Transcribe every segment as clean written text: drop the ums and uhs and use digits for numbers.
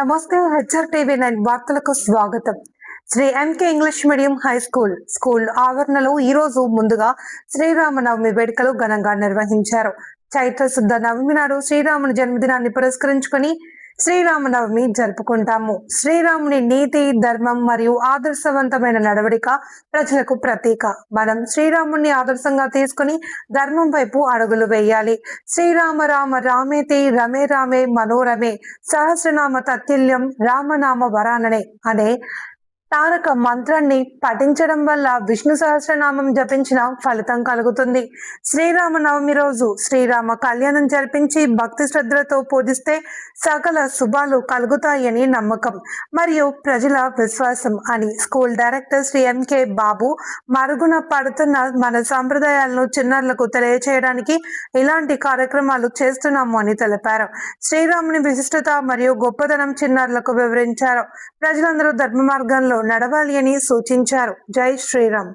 నమస్తే. HRTV9 వార్తలకు స్వాగతం. Sri MK English medium high school ఆవరణలో ఈ రోజు ముందుగా శ్రీరామనవమి వేడుకలు ఘనంగా నిర్వహించారు. చైత్ర శుద్ధ నవమి నాడు శ్రీరాముని జన్మదినాన్ని పురస్కరించుకుని శ్రీరామనవమి జరుపుకుంటాము. శ్రీరాముని నీతి, ధర్మం మరియు ఆదర్శవంతమైన నడవడిక ప్రజలకు ప్రతీక. మనం శ్రీరాముని ఆదర్శంగా తీసుకుని ధర్మం వైపు అడుగులు వేయాలి. శ్రీరామ రామ రామేతి రమే రామే మనోరమే సహస్రనామ తత్తుల్యం రామనామ వరాననే అనే తారక మంత్రాన్ని పఠించడం వల్ల విష్ణు సహస్రనామం జపించిన ఫలితం కలుగుతుంది. శ్రీరామనవమి రోజు శ్రీరామ కళ్యాణం జరిపించి భక్తి శ్రద్ధలతో పూజిస్తే సకల శుభాలు కలుగుతాయని నమ్మకం మరియు ప్రజల విశ్వాసం అని స్కూల్ డైరెక్టర్ శ్రీ ఎంకే బాబు మరుగున పడుతున్న మన సాంప్రదాయాలను చిన్నారులకు తెలియచేయడానికి ఇలాంటి కార్యక్రమాలు చేస్తున్నాము అని తెలిపారు. శ్రీరాముని విశిష్టత మరియు గొప్పతనం చిన్నారులకు వివరించారు. ప్రజలందరూ ధర్మ మార్గంలో నడవాలి అని సూచించారు. జై శ్రీరామ్.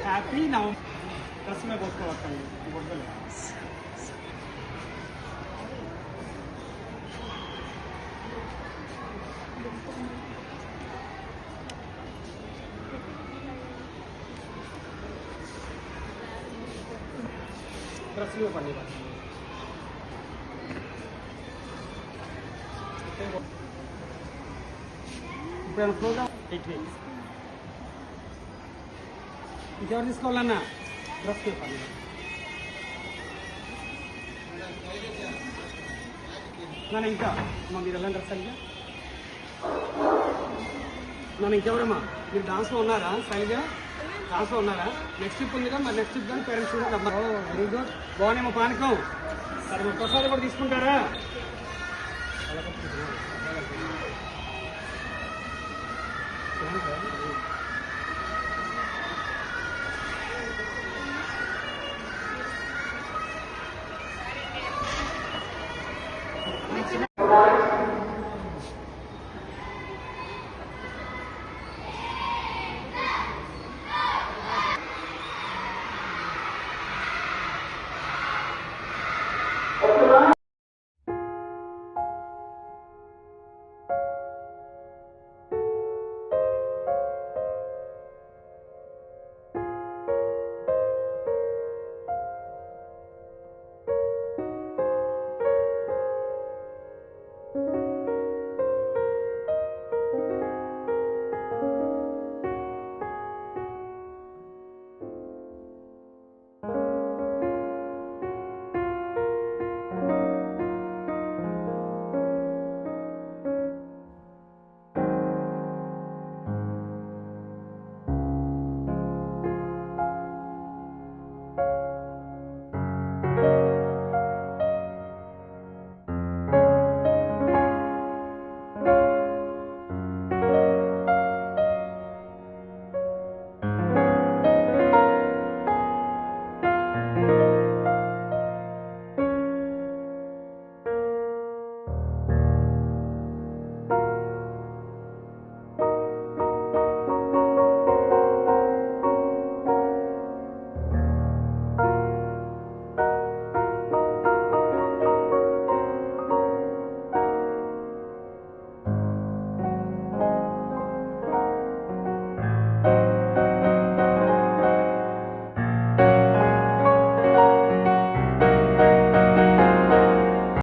హ్యాపీ నవమి. దశమే పోసుకోవాలి. రసమే పని ఇప్పుడు ప్రోగ్రామ్ ఇంకెవరు తీసుకోవాలన్నా డ్రెస్ పని నన్ను ఇంకా మీరు వెళ్ళండి డ్రెస్ అయ్యా. నన్ను ఇంకెవరమ్మా మీరు డాన్స్లో ఉన్నారా? స్టైల్గా డాన్స్లో ఉన్నారా? నెక్స్ట్ ట్రిప్ ఉందిగా, మరి నెక్స్ట్ ట్రిప్ కానీ పేరెంట్స్ కూడా రమ్మా. Very good. బాగున్నామో పానకం. సరే మీరు ప్రసాదం కూడా తీసుకుంటారా?